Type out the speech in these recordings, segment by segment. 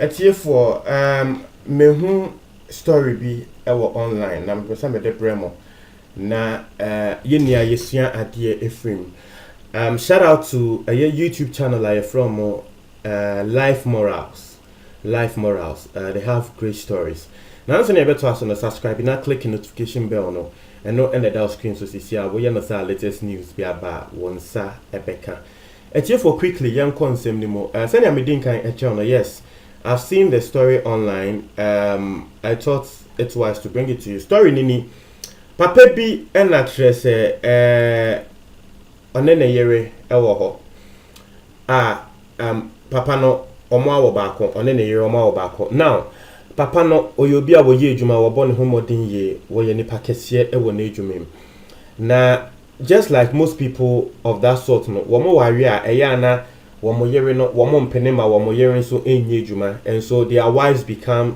Etie for me hu story bi ewo online na me me de bremo na yenia yesua ade efrim. Shout out to a YouTube channel I from Life Morals. Life Morals. They have great stories. Now so never to us on subscribe now click the notification bell no and no end the dial screen so see we no say latest news be about one sa ebeka. Etie for quickly young consem ni mo. Send ya me din kan e channel. Yes. I've seen the story online. I thought it was to bring it to you. Story nini. Papa bi en actress onene yere ewo ho. Papa no omo awo baako onene yere omo awo baako. Now, papa no oyobi a wo ye adwuma wo bo ne homodin ye wo ye nipa kese ewo na adwuma. Na just like most people of that sort no, wo mo ware a eya na womo yere no womo mpene ma womo yere so enye adwuma, and so their wives become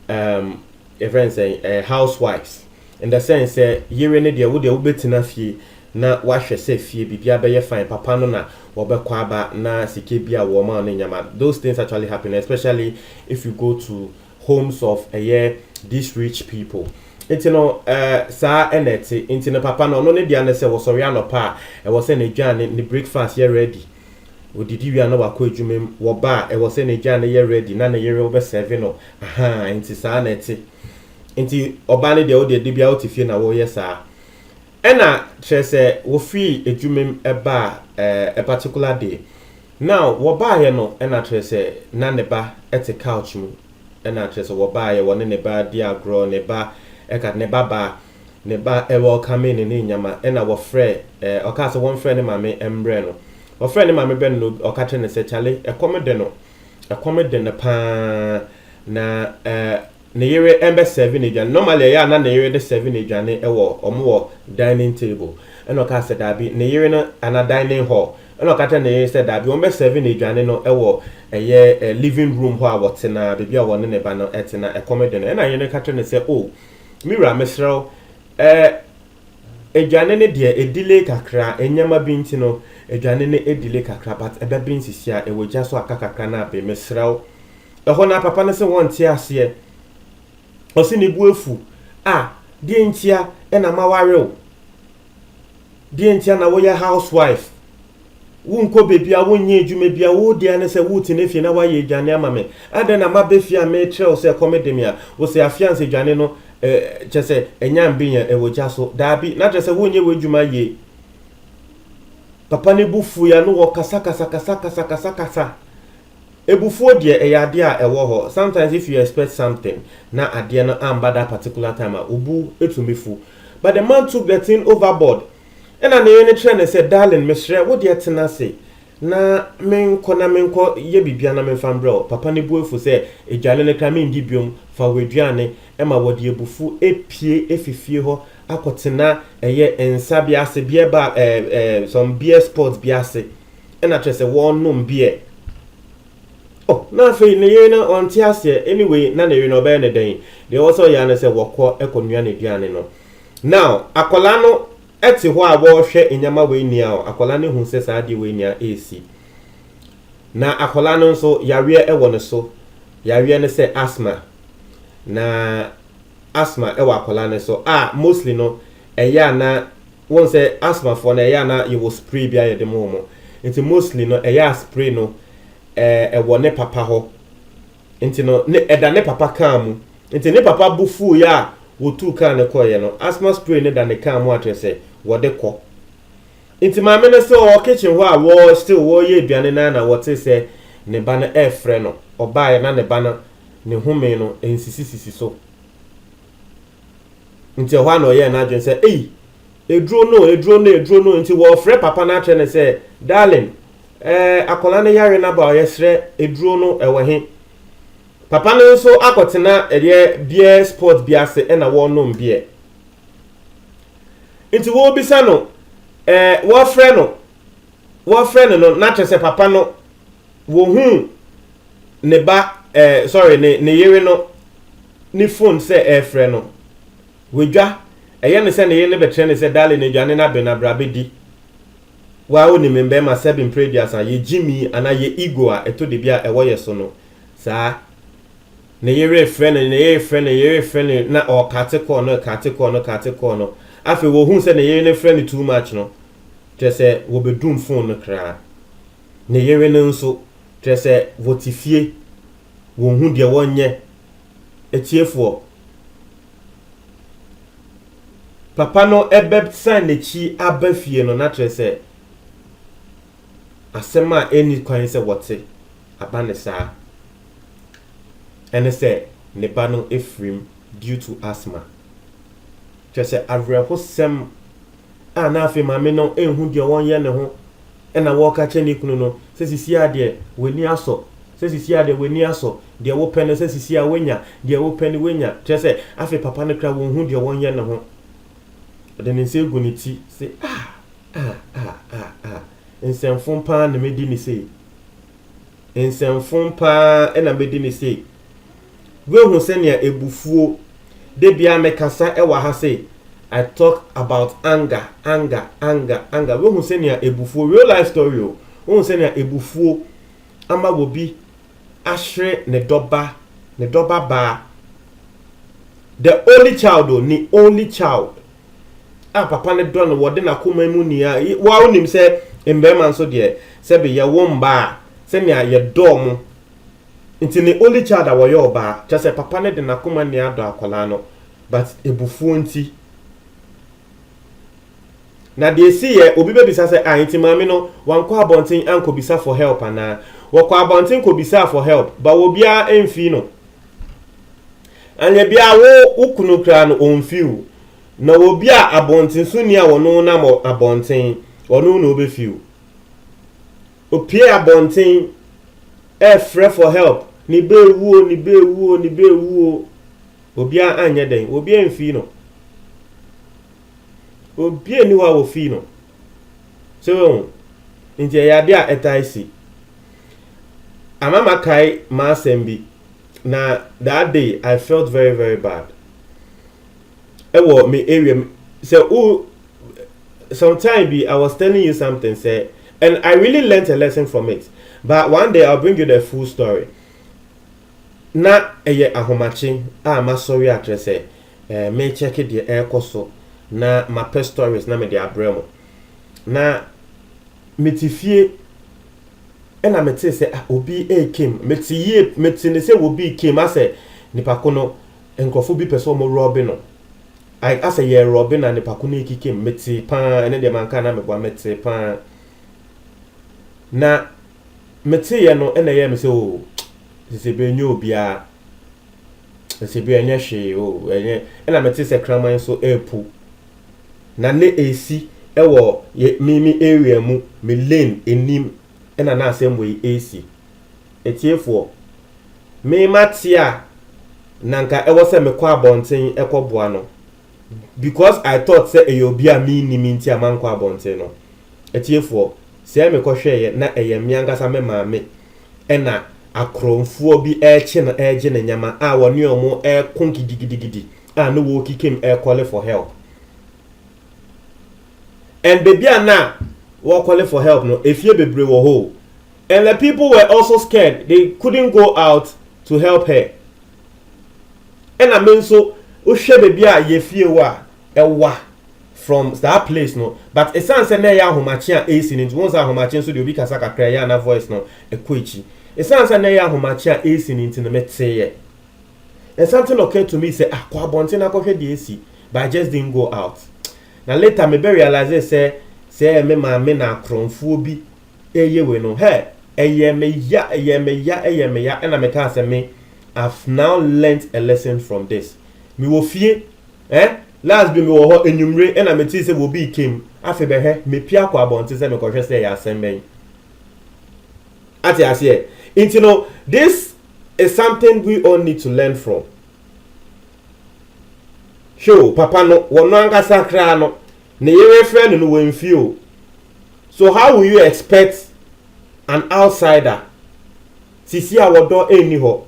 friends housewives, in the sense yere ne de wo de wo betina fie na wahwe se fie bibia be ye fine papa no na wo be kwa ba na sike bia wo ma no nyama. Those things actually happen, especially if you go to homes of these rich people. It's no sa enete into no papa no ne dia ne se wo sori anopa e wo se ne dwane ne breakfast ye ready. Odidi wi ana wakọ adwumem wo ba e wo se ne gya na ye ready na na yere wo be serve no nti saa na eti nti oba ne de wo de bia wo tifie na wo ye saa ena trese wo fi adwumem e ba a particular day. Now wo ba ye no ena trese na ne ba ete couch mu ena trese wo ba ye wo ne ba di agro ne ba e ka ne ba e welcome ne nyama ena wo frɛ o ka se won frɛ ne mame embre no o friend ma me ben no o ka tene se chale e komede no pa na ne yere embe 7 aduane normally ya na ne yere de 7 aduane e wo omo dining table and o ka se dabi ne yere no ana dining hall and o ka tene ne se dabi o be 7 aduane no e wo living room ho a wo tena bibia wo ne ba no etena e komede no e na yere ka tene se oh mira mesrel aduane ne de edile kakra enyama bi nti no aduane ne edile kakra but ebe bi nsisia e wogya so akakakra na be mesraw eho na papa ne se won tie ase o se ne buefu die ntia e na maware o die ntia na wo ye housewife wo nko bebia wo nye adwuma bia wo dia ne se wo tene fie na wa ye aduane ama me ade na mabefia me trel se komedemia wo se afiance aduane no chese enyam binya e wogya so dabi na chese wo nye wadwuma ye papa ne bufu ya no wo kasa ebufu de e yade a ewo ho. Sometimes if you expect something na ade no amba that particular time obu etumefu, but the man took the thing overboard and na ne trend say darling mesre wo de tena say na menko ye bibia na memfa mbro papa ne buefu say ejale ne krame ndi biom fa waduane e ma wo de ebufu epie efifie ho akotena eye ensa biase bie ba some beer sports biase ena trese won nom beer na fe ne ye na on tiase anyway na ne ye no be ne den they also ya na se wokọ ekonua ne duane no. Now akola no eti ho a wo hwe enyama we ni a akola ne hu se sa de we ni a esi na akola no so yawe ewo ne so yawe ne se asthma na asthma ewa akola ne so mostly no eya na won say asthma for na eya na you will spray bia ye de mo nti mostly no eya spray no ewo ne papa ho nti no ne eda ne papa kan mu nti ne papa bufu ya wotu kan ne koye no asthma spray ne da ne kan mu atrese wo de ko nti ma me ne so o kitchen ho a wo still wo ye aduane na wo te se ne ba na efre no oba ya na ne ba na ne home no ensisi so nti ho na oye na adwen se edro no nti wo frɛ papa na atre ne se darling akola ne yare na ba oyesre edro no ewe he papa no so akotena beer sport biase na wo no beer nti wo bisa no wo frɛ no na atre se papa no wo hu ne ba sorry ne yere no ni phone se frɛ no wedwa ne se ne ye ne betre ne se dale ne dwane na be na brabedi wa oni membe ma 7 predias ye Jimmy ana ye ego a eto de bia ewo ye so no saa ne yere friend na o kate corner afi wo hu se ne yere ne friend too much no trese wo bedum phone no kra ne yere ne nso trese wo tifie wo hu de wonye etiefo papa no ebe san ne chi abafie no na trese asema eni kwan se wote abane saa ene se ne ba no efrim due to asthma trese avreho sem na afi mame no enhu de wonye ne ho ena wo ka che ni kunu no se sisi ade weni aso de wo pene se sisi a wenya de wo pene wenya trese afi papa no kra wo hu de wonye ne ho de ne se guniti se ensemfon pa na medi ni sei ensemfon pa na medi ni sei we hu se ne ebufuo de bia mekasa ewa ha sei I talk about anger we hu se ne ebufuo real life story o hu se ne ebufuo ama wobi ashre ne doba ba the only child papa ne don wo de na koma mu ni a wa onim se mbema nso de se be ye womba se ne ye dom nti ne only child a wo ye oba just say papa ne de na koma ni ado akola no but ebufu nti na de si ye obi be bisa se nti mame no wankọ abonten anko bisa for help ana wokọ abonten ko bisa for help ba wo bia emfi no anya bia wo ukunu kra no onfiu na obi a abonten so ni a wono na mo abonten wono no obefiu opie abonten frɛ for help ni bewuo obi a anya den obi emfi no obi eni wa wo fi no so nti ya dia etaisi amama kai ma sembi na that day I felt very very bad ewo me area so sometime be I was telling you something say and I really learned a lesson from it but one day I'll bring you the full story na eye ahomachi ma sorry address me check the ekoso na my past stories na me de abremo na metifie ena meti se obi came meti ne se obi came ase nipa kono enkofo bi person mo robin no I ase ye robin na nipa kono ekike meti pa ene de manka na mebwa meti pa na meti ye no ena ye me se o se be nyo obia se be enya hwe o enye ena meti se kraman so epu na ne esi ewo mimi area mu me lane enim ena na asem we esi etiefo me matia nanka ewo se me kwa abonten ekoboa no because I thought say eyobia me ni minti amankwa abonten no etiefo se me kohwe na eyemianga sa me maame ena akronfuo bi eche na eje na nyama a woni omo ekon gidigidi no wo kikem call for help. And baby na were calling for help no if you be brave ho. And the people were also scared. They couldn't go out to help her. And I mean so ushe baby a ye fie wa ewa from that place no but esan se na ya ahomachi a AC ni once ahomachi so de obi kasa kakra ya na voice no ekwechi esan se na ya ahomachi a AC ni nti na meteye. And something occurred to me say kwa bonte na kohwe de AC but I just didn't go out. Na later me be realize say me maame na akronfo bi eye we no he eye me ya and me can say me I've now learned a lesson from this. Me wo fie last be me wo ho enwumre and me ti say wo bi came afi be he me pia kwa bonte say me kohwe say ya asem ati ase you know this is something we all need to learn from. Show papa no wono angasa kra no ne yere friend no wenfio. So how will you expect an outsider sisi a wodo eni ho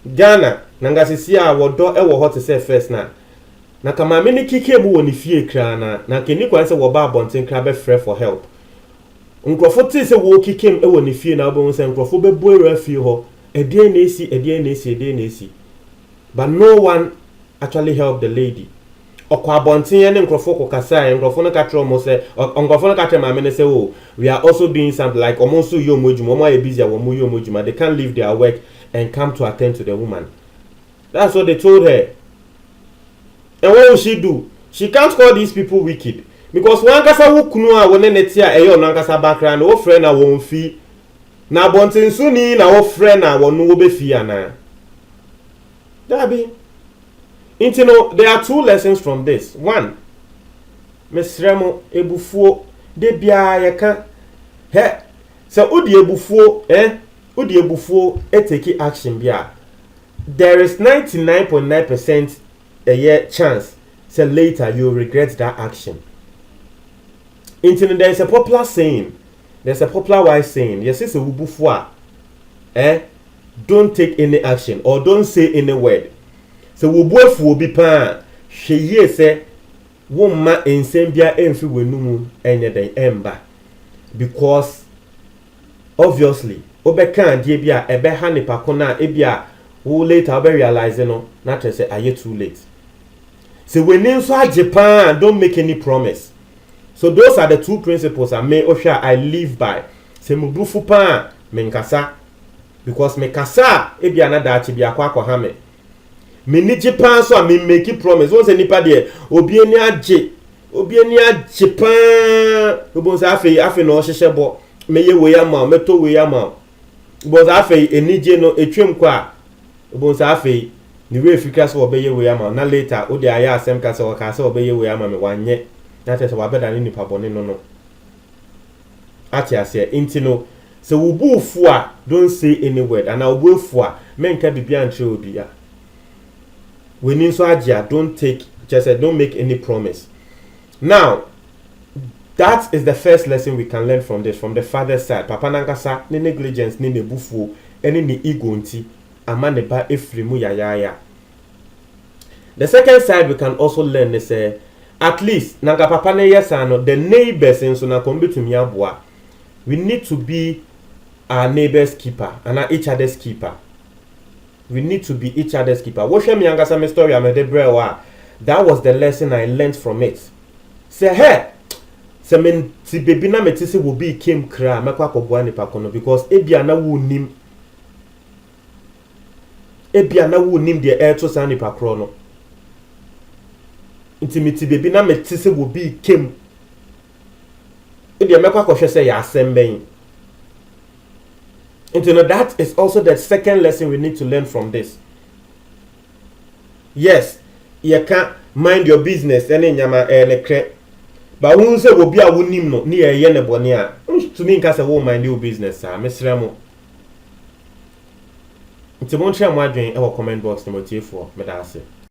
Ghana nanga sisi a wodo ewo ho te say first na kama me ni kike mu woni fie kra na keni kwan se wo ba abonten kra be frɛ for help nkrofo ti se wo kikem ewo ni fie na obo se nkrofo be buere fie ho a DNA, but no one actually helped the lady. Okwabontin and Nkrofo kokasa and Nkrofo no katro mo say Nkrofo no katre ma me say oh we are also doing something like omonso yomojuma omo e busy awomo yomojuma. They can't leave their work and come to attend to the woman. That's what they told her. And what will she do? She can't call these people wicked because one kasa wo kunu a wona netia eyo no kasa background wo friend na won fi na bontin so ni na wo friend na wonu wo be fi ana. Dabi. There are two lessons from this. One, Mesremo ebufuo de bia yeka he so odi ebufuo take action bia. There is 99.9% a year chance say later you regret that action. There is a popular saying. There's a popular wise saying. Yes, it's a ubufua. Don't take any action or don't say any word. So we both will be pan. She say, "Woman in Sambia enfi wenumu enye emba," because obviously, obekan diebia ebe hani pakona ebia who later be realizing no not to say are too late. So when inside Japan, don't make any promise. So those are the two principles I live by. Se mubufu pan menkasa because mekasa ebia na dachi bia kwa hame. Me ni Japan so me make promise. Won say nipa de obi eni age pan obon say afi no hyehyebo me ye we ama meto we ama obon say afi enije no etwem kwa obon say afi ni we Africa so obeye we ama na later o de aya asem ka say o ka say obeye we ama me wanye na tese wa beda ni nipa bone no ati ase intino so wo bu fu a don't say any word and wo bu fu a menka bibia ntre obi ya. When in so don't make any promise. Now, that is the first lesson we can learn from this, from the father's side. Papa nankasa, ni negligence, ni nebufu, any ni ego nti, ama neba efrimu ya. The second side we can also learn is at least nanka papa ne yesano the neighbors in so na kombi to miabwa. We need to be our neighbor's keeper and each other's keeper. We need to be each other's keeper. Watch me yanga my story that was the lesson I learned from it. Say hey, say men si baby na metisi will be came kra mekwa kobwa nipa kono because ebia na wu nim the air to san nipa kro no. Intimity baby na metisi will be came ebia mekwa kohwe say ya asem And that is also the second lesson we need to learn from this. Yes, you can't mind your business any nyama nekre. But when say will be a wunim no ni ye ne boni a to me nka say wo mind your business ah mesremo. Nti mo ntre mo adwen e wo comment box no motiefo me da ase.